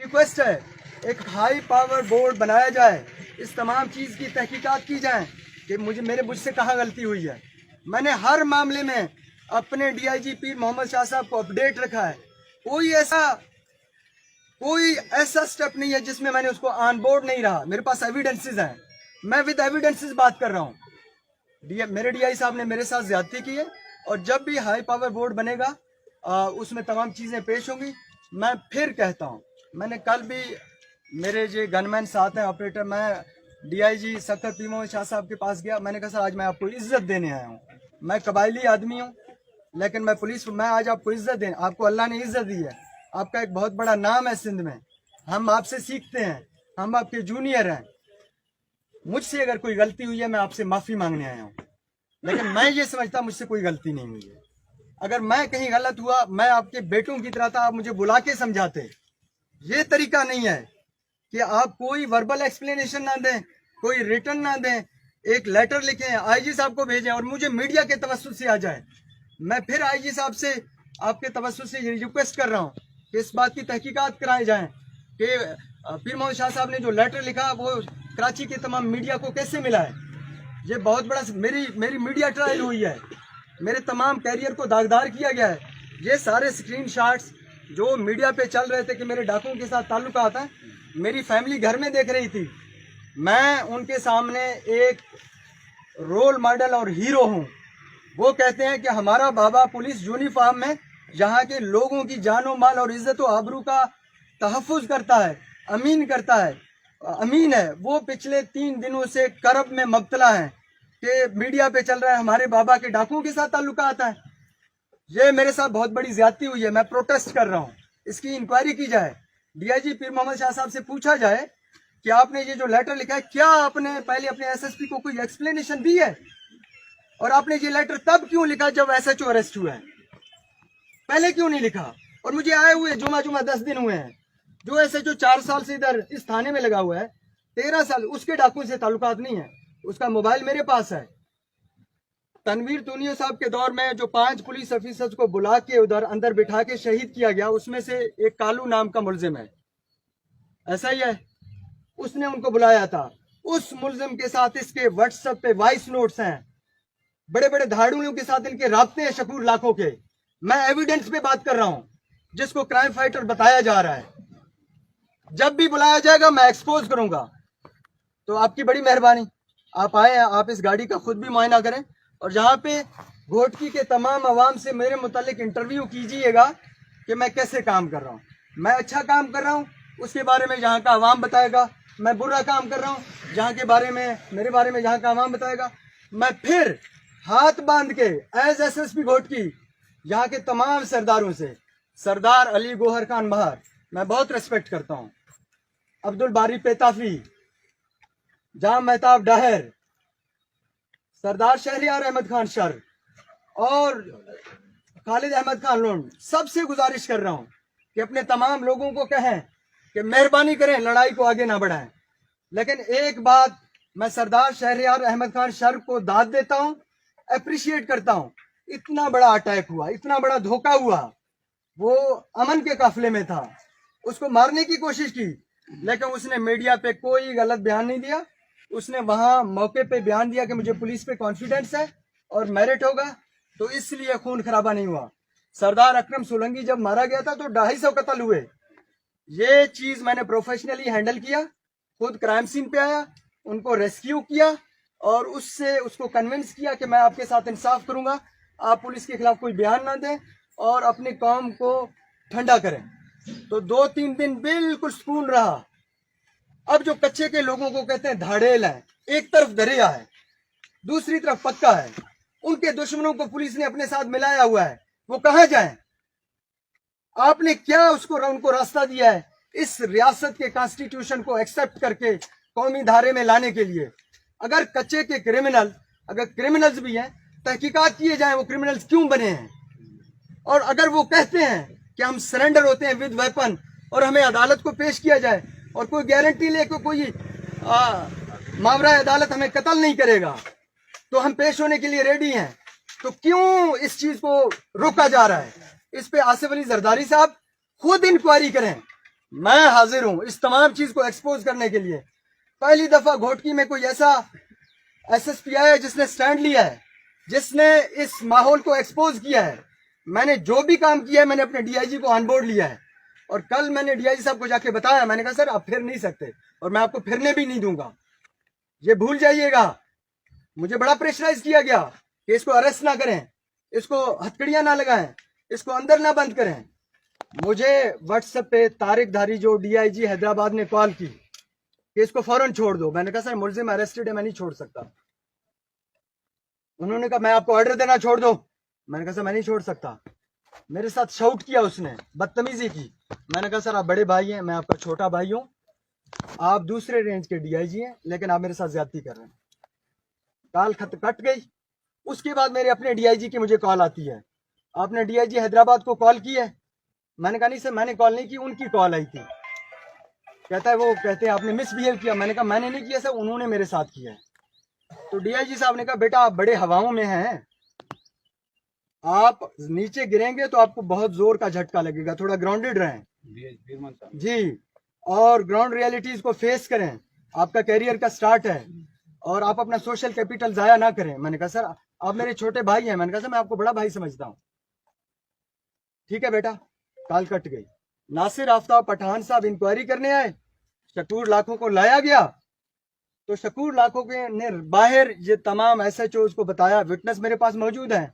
Request है एक high power board बनाया जाए, इस तमाम चीज़ की तहकीकात की जाए कि मुझसे कहाँ गलती हुई है। मैंने हर मामले में अपने DIG पीर मोहम्मद शाह साहब को अपडेट रखा है। कोई ऐसा स्टेप नहीं है जिसमें मैंने उसको ऑन बोर्ड नहीं रहा। मेरे पास एविडेंसेस हैं, मैं विद एविडेंसेस बात कर रहा हूँ। मेरे DI साहब ने मेरे साथ ज्यादती की है और जब भी हाई पावर बोर्ड बनेगा उसमें तमाम चीज़ें पेश होंगी। मैं फिर कहता हूँ, मैंने कल भी मेरे जो गनमैन साथ हैं ऑपरेटर, मैं DIG सख्तर पीर मोहम्मद शाह साहब के पास गया। मैंने कहा सर आज मैं आपको इज्जत देने आया हूँ, मैं कबायली आदमी हूँ लेकिन मैं आज आपको इज्जत देने, आपको अल्लाह ने इज्जत दी है, आपका एक बहुत बड़ा नाम है सिंध में, हम आपसे सीखते हैं, हम आपके जूनियर हैं। मुझसे अगर कोई गलती हुई है मैं आपसे माफ़ी मांगने आया हूँ, लेकिन मैं ये समझता मुझसे कोई गलती नहीं हुई है। अगर मैं कहीं गलत हुआ, मैं आपके बेटों की तरह था, आप मुझे बुला के समझाते। ये तरीका नहीं है कि आप कोई वर्बल एक्सप्लेनेशन ना दें, कोई रिटर्न ना दें, एक लेटर लिखें IG साहब को भेजें और मुझे मीडिया के तवज्जुह से आ जाए। मैं फिर IG साहब से आपके तवज्जुह से ये रिक्वेस्ट कर रहा हूँ कि इस बात की तहकीकात कराई जाए कि पीर मोहम्मद शाह साहब ने जो लेटर लिखा वो कराची के तमाम मीडिया को कैसे मिला है। ये बहुत बड़ा मेरी मीडिया ट्रायल हुई है, मेरे तमाम कैरियर को दागदार किया गया है। ये सारे स्क्रीनशॉट्स जो मीडिया पे चल रहे थे कि मेरे डाकुओं के साथ ताल्लुकात हैं, मेरी फैमिली घर में देख रही थी। मैं उनके सामने एक रोल मॉडल और हीरो हूँ। वो कहते हैं कि हमारा बाबा पुलिस यूनिफॉर्म में यहाँ के लोगों की जानो माल और इज्जत व आबरू का तहफ़्फ़ुज़ करता है, अमीन है। वो पिछले 3 दिनों से करब में मुब्तला हैं कि मीडिया पे चल रहा है हमारे बाबा के डाकुओं के साथ ताल्लुकात हैं। ये मेरे साथ बहुत बड़ी ज्यादती हुई है, मैं प्रोटेस्ट कर रहा हूँ। इसकी इंक्वायरी की जाए, DIG पीर मोहम्मद शाह साहब से पूछा जाए कि आपने ये जो लेटर लिखा है क्या आपने पहले अपने SSP को कोई एक्सप्लेनेशन दी है, और आपने ये लेटर तब क्यों लिखा जब SHO अरेस्ट हुआ है, पहले क्यों नहीं लिखा। और मुझे आए हुए जुमा 10 दिन हुए हैं। जो SHO 4 साल से इधर इस थाने में लगा हुआ है, 13 साल, उसके डाकुओं से ताल्लुकात नहीं है, उसका मोबाइल मेरे पास है। तनवीर तूनियो साहब के दौर में जो 5 पुलिस ऑफिसर्स को बुला के उधर अंदर बिठा के शहीद किया गया, उसमें से एक कालू नाम का मुलजिम है, ऐसा ही है, उसने उनको बुलाया था। उस मुलजिम के साथ इसके व्हाट्सएप पे वॉइस नोट्स हैं, बड़े बड़े धाड़ुओं के साथ इनके राब्ते हैं शकूर लाखों के। मैं एविडेंस पे बात कर रहा हूं, जिसको क्राइम फाइटर बताया जा रहा है। जब भी बुलाया जाएगा मैं एक्सपोज करूंगा। तो आपकी बड़ी मेहरबानी, आप आए, आप इस गाड़ी का खुद भी मुआयना करें और यहाँ पे घोटकी के तमाम अवाम से मेरे मुतालिक इंटरव्यू कीजिएगा कि मैं कैसे काम कर रहा हूँ। मैं अच्छा काम कर रहा हूँ उसके बारे में यहाँ का अवाम बताएगा, मैं बुरा काम कर रहा हूँ जहाँ के बारे में मेरे बारे में यहाँ का अवाम बताएगा। मैं फिर हाथ बांध के एज SSP घोटकी यहाँ के तमाम सरदारों से, सरदार अली गोहर खान महार मैं बहुत रेस्पेक्ट करता हूँ, अब्दुल बारी पेताफी, जाम मेहताब डाहर, सरदार शहरियार अहमद खान शर और खालिद अहमद खान लोन, सबसे गुजारिश कर रहा हूं कि अपने तमाम लोगों को कहें कि मेहरबानी करें, लड़ाई को आगे ना बढ़ाएं। लेकिन एक बात मैं सरदार शहरियार अहमद खान शर को दाद देता हूं, अप्रिशिएट करता हूं। इतना बड़ा अटैक हुआ, इतना बड़ा धोखा हुआ, वो अमन के काफिले में था, उसको मारने की कोशिश की, लेकिन उसने मीडिया पे कोई गलत बयान नहीं दिया। उसने वहां मौके पे बयान दिया कि मुझे पुलिस पे कॉन्फिडेंस है और मेरिट होगा, तो इसलिए खून खराबा नहीं हुआ। सरदार अकरम सोलंकी जब मारा गया था तो 250 कत्ल हुए। ये चीज मैंने प्रोफेशनली हैंडल किया, खुद क्राइम सीन पे आया, उनको रेस्क्यू किया और उससे उसको कन्विंस किया कि मैं आपके साथ इंसाफ करूंगा, आप पुलिस के खिलाफ कोई बयान ना दें और अपनी कौम को ठंडा करें। तो 2-3 दिन बिल्कुल सुकून रहा। अब जो कच्चे के लोगों को कहते हैं धाड़ेल है, एक तरफ दरिया है दूसरी तरफ पक्का है, उनके दुश्मनों को पुलिस ने अपने साथ मिलाया हुआ है, वो कहां जाएं? आपने क्या उनको रास्ता दिया है इस रियासत के कॉन्स्टिट्यूशन को एक्सेप्ट करके कौमी धारे में लाने के लिए? अगर कच्चे के क्रिमिनल, अगर क्रिमिनल्स भी हैं, तहकीकात किए जाएं वो क्रिमिनल्स क्यों बने हैं। और अगर वो कहते हैं कि हम सरेंडर होते हैं विद वेपन और हमें अदालत को पेश किया जाए और कोई गारंटी ले कि कोई मावरा अदालत हमें कत्ल नहीं करेगा, तो हम पेश होने के लिए रेडी हैं, तो क्यों इस चीज को रोका जा रहा है? इस पे आसिफ अली जरदारी साहब खुद इंक्वायरी करें। मैं हाजिर हूं इस तमाम चीज को एक्सपोज करने के लिए। पहली दफा घोटकी में कोई ऐसा एसएसपी आया है जिसने स्टैंड लिया है, जिसने इस माहौल को एक्सपोज किया है। मैंने जो भी काम किया है मैंने अपने डीआईजी को ऑन बोर्ड लिया है, और कल मैंने डीआईजी साहब को जाके बताया, मैंने कहा सर आप फिर नहीं सकते और मैं आपको फिरने भी नहीं दूंगा, ये भूल जाइएगा। मुझे बड़ा प्रेशराइज किया गया कि इसको अरेस्ट ना करें, इसको हथकड़ियां ना लगाएं, इसको अंदर ना बंद करें। मुझे व्हाट्सएप पे तारिक धारी जो डीआईजी हैदराबाद ने कॉल की कि इसको फौरन छोड़ दो। मैंने कहा सर मुलजिम अरेस्टेड है, मैं नहीं छोड़ सकता। उन्होंने कहा मैं आपको ऑर्डर देना छोड़ दो। मैंने कहा सर मैं नहीं छोड़ सकता। मेरे साथ शाउट किया उसने, बदतमीजी की। मैंने कहा सर आप बड़े भाई हैं, मैं आपका छोटा भाई हूं, आप दूसरे रेंज के डीआईजी हैं, लेकिन आप मेरे साथ ज्यादती कर रहे हैं। काल खत कट गई। उसके बाद मेरे अपने डीआईजी की मुझे कॉल आती है, आपने डीआईजी हैदराबाद को कॉल की है? मैंने कहा नहीं सर मैंने कॉल नहीं की, उनकी कॉल आई थी। कहता है वो कहते हैं आपने मिसबिहेव किया। मैंने कहा मैंने नहीं किया सर, उन्होंने मेरे साथ किया है। तो डीआईजी साहब ने कहा बेटा आप बड़े हवाओं में हैं, आप नीचे गिरेंगे तो आपको बहुत जोर का झटका लगेगा, थोड़ा ग्राउंडेड रहें जी, और ग्राउंड रियलिटीज को फेस करें। आपका कैरियर का स्टार्ट है और आप अपना सोशल कैपिटल जाया ना करें। मैंने कहा सर आप मेरे छोटे भाई हैं। मैंने कहा सर मैं आपको बड़ा भाई समझता हूं। ठीक है बेटा। काल कट गई। नासिर आफ्ताब पठान साहब इंक्वायरी करने आए, शकूर लाखों को लाया गया, तो शकूर लाखों के ने बाहर ये तमाम एसएचओज को बताया, विटनेस मेरे पास मौजूद है,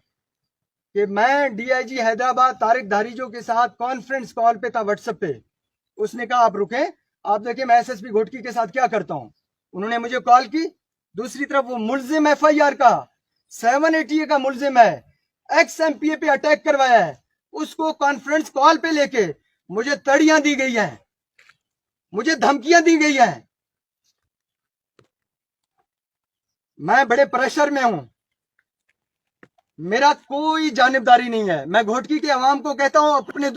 कि मैं डीआईजी हैदराबाद तारिक धारीजो के साथ कॉन्फ्रेंस कॉल पे था व्हाट्सएप पे। उसने कहा आप रुके, आप देखिए मैं एसएसपी घोटकी के साथ क्या करता हूं। उन्होंने मुझे कॉल की। दूसरी तरफ वो मुलजिम एफआईआर का 780 का मुलजिम है, एक्स एमपीए पे अटैक करवाया है, उसको कॉन्फ्रेंस कॉल पे लेके मुझे तड़ियां दी गई हैं, मुझे धमकियां दी गई हैं। मैं बड़े प्रेशर में हूं, मेरा कोई जानिबदारी नहीं है। मैं घोटकी के अवाम को कहता हूं अपने